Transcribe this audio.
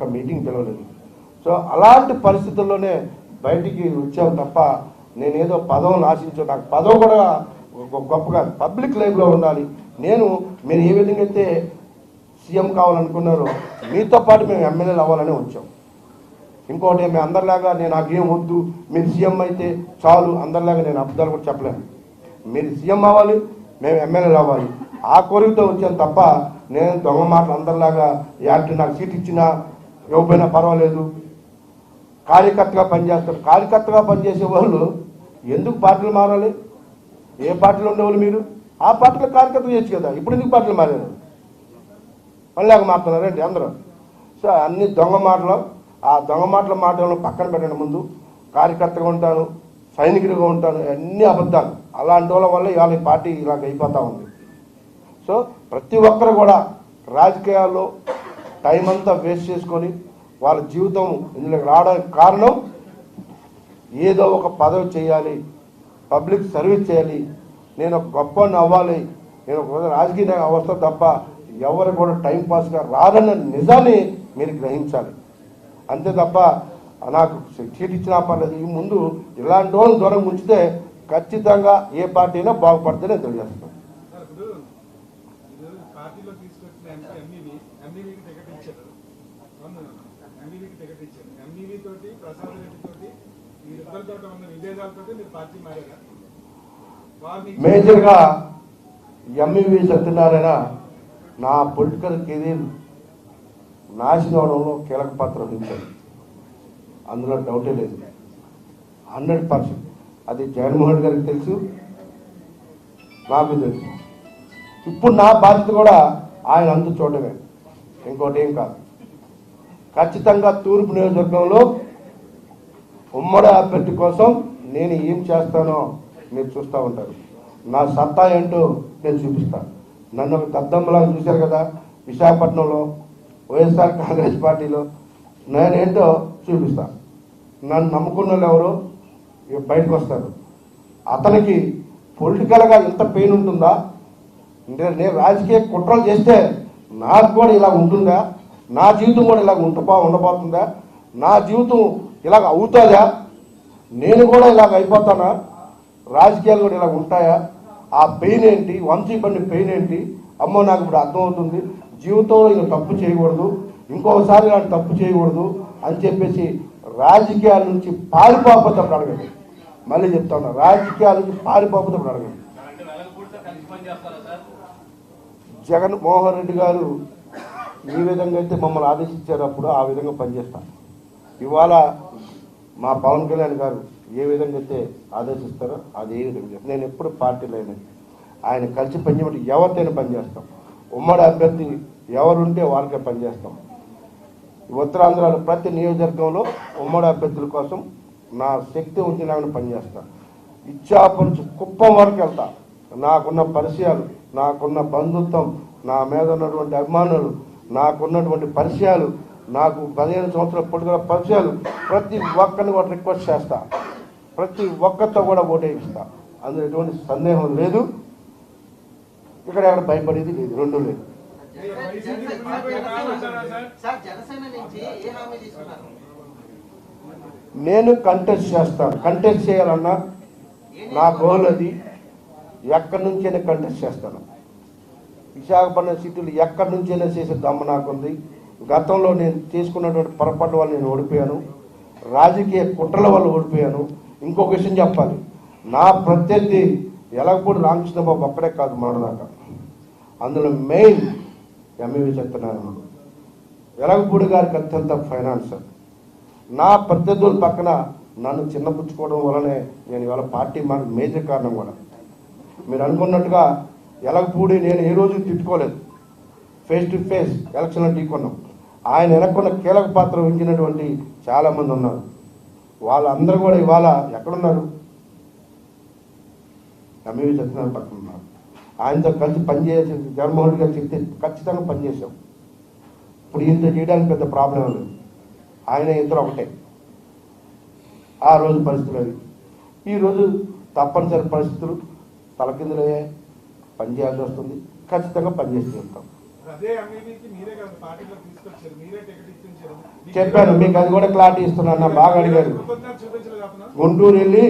ఒక్క మీటింగ్ పిలవలేదు. సో అలాంటి పరిస్థితుల్లోనే బయటికి వచ్చాం తప్ప నేనేదో పదవులు ఆశించు, నాకు పదవి కూడా గొప్పగా పబ్లిక్ లైఫ్లో ఉండాలి. మీరు ఏ విధంగా అయితే సీఎం కావాలనుకున్నారో మీతో పాటు మేము ఎమ్మెల్యేలు అవ్వాలని వచ్చాం. ఇంకోటి మేము అందరిలాగా నాకేం వద్దు, మీరు సీఎం అయితే చాలు అందరిలాగా నేను అబద్ధాలు కూడా చెప్పలేను. మీరు సీఎం అవ్వాలి, మేము ఎమ్మెల్యేలు అవ్వాలి, ఆ కోరికతో వచ్చాను తప్ప నేను దొంగ మాటలు అందరిలాగా యాక్ట్ నాకు సీట్ ఇచ్చినా ఇవ్వకపోయినా పర్వాలేదు కార్యకర్తగా పనిచేస్తారు. కార్యకర్తగా పనిచేసే వాళ్ళు ఎందుకు పార్టీలు మారాలి? ఏ పార్టీలో ఉండేవాళ్ళు మీరు? ఆ పార్టీలో కార్యకర్త చేయొచ్చు కదా. ఇప్పుడు ఎందుకు పార్టీలు మారారు? మళ్ళీ మారుతున్నారండి అందరూ. సో అన్ని దొంగ మాటలు, ఆ దొంగ మాటలను పక్కన పెట్టండి. ముందు కార్యకర్తగా ఉంటాను, సైనికుడిగా ఉంటాను, అన్నీ అబద్ధాలు. అలాంటి వాళ్ళ వల్ల ఇవాళ ఈ పార్టీ ఇలాగ అయిపోతూ ఉంది. సో ప్రతి ఒక్కరు కూడా రాజకీయాల్లో టైం అంతా వేస్ట్ చేసుకొని వాళ్ళ జీవితం ఇందులోకి రావడానికి కారణం ఏదో ఒక పదవి చేయాలి, పబ్లిక్ సర్వీస్ చేయాలి, నేను ఒక గొప్పని అవ్వాలి, నేను ఒక రాజకీయ అవస్థ తప్ప ఎవరు కూడా టైంపాస్గా రాదన్న నిజాన్ని మీరు గ్రహించాలి. అంతే తప్ప నాకు సీట్ ఇచ్చినా పర్లేదు. ఈ ముందు ఇలాంటి వాళ్ళని దూరం ఉంచితే ఖచ్చితంగా ఏ పార్టీ అయినా బాగుపడితేనే తెలియజేస్తాను. మేజర్గా ఎంఈవి సత్యనారాయణ నా పొలిటికల్ కెరీర్ నాశనం అవడంలో కీలక పాత్ర వహించాడు. అందులో డౌటే లేదు. 100% అది జగన్మోహన్ గారికి తెలుసు, నాకు తెలుసు. ఇప్పుడు నా బాధ్యత కూడా ఆయన అందు చూడటమే, ఇంకోటి ఏం కాదు. ఖచ్చితంగా తూర్పు నియోజకవర్గంలో ఉమ్మడి అభ్యర్థి కోసం నేను ఏం చేస్తానో మీరు చూస్తూ ఉంటారు. నా సత్తా ఏంటో నేను చూపిస్తాను. నన్ను ఒక దద్దమ్మలాగా చూశారు కదా విశాఖపట్నంలో వైఎస్ఆర్ కాంగ్రెస్ పార్టీలో, నేనేంటో చూపిస్తాను. నన్ను నమ్ముకున్న వాళ్ళు ఎవరు బయటకు వస్తారు. అతనికి పొలిటికల్గా ఇంత పెయిన్ ఉంటుందా? నేను రాజకీయ కుట్రలు చేస్తే నాకు కూడా ఇలా ఉంటుందా? నా జీవితం కూడా ఇలా ఉండబోతుందా? నా జీవితం ఇలాగ అవుతుందా? నేను కూడా ఇలాగ అయిపోతానా? రాజకీయాలు కూడా ఇలా ఉంటాయా? ఆ పెయిన్ ఏంటి? వంశీ పడిన పెయిన్ ఏంటి? అమ్మో నాకు ఇప్పుడు అర్థమవుతుంది. జీవితంలో ఇంకా తప్పు చేయకూడదు, ఇంకొకసారి ఇలాంటి తప్పు చేయకూడదు అని చెప్పేసి రాజకీయాల నుంచి పారిపోకపోతే అడగండి. మళ్ళీ చెప్తా ఉన్నా, రాజకీయాల నుంచి పారిపోకపోతే అడగండి. జగన్మోహన్ రెడ్డి గారు ఏ విధంగా అయితే మమ్మల్ని ఆదేశించారు అప్పుడు ఆ విధంగా పనిచేస్తాను. ఇవాళ మా పవన్ కళ్యాణ్ గారు ఏ విధంగా అయితే ఆదేశిస్తారో అది ఏ విధంగా నేను ఎప్పుడు పార్టీలో ఆయన కలిసి పనిచేయమంటే ఎవరితోనే పనిచేస్తాం. ఉమ్మడి అభ్యర్థి ఎవరుంటే వాళ్ళకే పనిచేస్తాం. ఉత్తరాంధ్రలో ప్రతి నియోజకవర్గంలో ఉమ్మడి అభ్యర్థుల కోసం నా శక్తి ఉంచినామని పనిచేస్తాను. ఇచ్చాపురం కుప్పం వరకు వెళ్తా. నాకున్న పరిచయాలు, నాకున్న బంధుత్వం, నా మీద ఉన్నటువంటి అభిమానులు, నాకున్నటువంటి పరిచయాలు, నాకు 15 సంవత్సరాల పొలిటికల్ పరిచయాలు, ప్రతి ఒక్కరిని కూడా రిక్వెస్ట్ చేస్తా, ప్రతి ఒక్కరితో కూడా ఓటేయిస్తా. అందులో ఎటువంటి సందేహం లేదు. ఇక్కడ ఎక్కడ భయపడేది లేదు, రెండు లేదు. నేను కంటెస్ట్ చేస్తాను. కంటెస్ట్ చేయాలన్నా నా గోల్ అది. ఎక్కడి నుంచైనా కంటెస్ట్ చేస్తాను. విశాఖపట్నం సిటీలు ఎక్కడి నుంచైనా చేసే దమ్ము నాకుంది. గతంలో నేను చేసుకున్నటువంటి పొరపాటు వల్ల నేను ఓడిపోయాను, రాజకీయ కుట్రల వల్ల ఓడిపోయాను. ఇంకొక విషయం చెప్పాలి, నా ప్రత్యర్థి ఎలగపూడి రామకృష్ణబాబు ఒక్కడే కాదు మాడదాకా. అందులో మెయిన్ ఎంఈవి సత్యనారాయణ, ఎలగపూడి గారికి అత్యంత ఫైనాన్సర్. నా ప్రత్యర్థుల పక్కన నన్ను చిన్నపుచ్చుకోవడం వల్లనే నేను ఇవాళ పార్టీ మేజర్ కారణం కూడా. మీరు అనుకున్నట్టుగా ఎలగపూడి నేను ఏ రోజు తిట్టుకోలేదు. ఫేస్ టు ఫేస్ ఎలక్షన్లో ఢీకొన్నాం. ఆయన వెనక్కున్న కీలక పాత్ర వహించినటువంటి చాలామంది ఉన్నారు. వాళ్ళందరూ కూడా ఇవాళ ఎక్కడున్నారు? ఎంఈవి సత్యనారాయణ పక్కన ఉన్నారు. ఆయనతో కలిసి పనిచేసి జగన్మోహన్ రెడ్డి గారు చెప్తే ఖచ్చితంగా పనిచేసాం. ఇప్పుడు ఇంత చేయడానికి పెద్ద ప్రాబ్లం లేదు. ఆయన ఇద్దరు ఒకటే. ఆ రోజు పరిస్థితులు అవి. ఈరోజు తప్పనిసరి పరిస్థితులు తలకిందులయ్యాయి, పనిచేయాల్సి వస్తుంది. ఖచ్చితంగా పనిచేసి వెళ్తాం. అదే ఎంఈబీకి మీరే కదా పార్టీలో తీసుకొచ్చారు, మీరే టికెట్ ఇప్పించారు. చెప్పాను మీకు, అది కూడా క్లారిటీ ఇస్తున్నాను. బాగా అడిగారు. కృతజ్ఞత చూపించలేదు అతను. గుంటూరు వెళ్ళి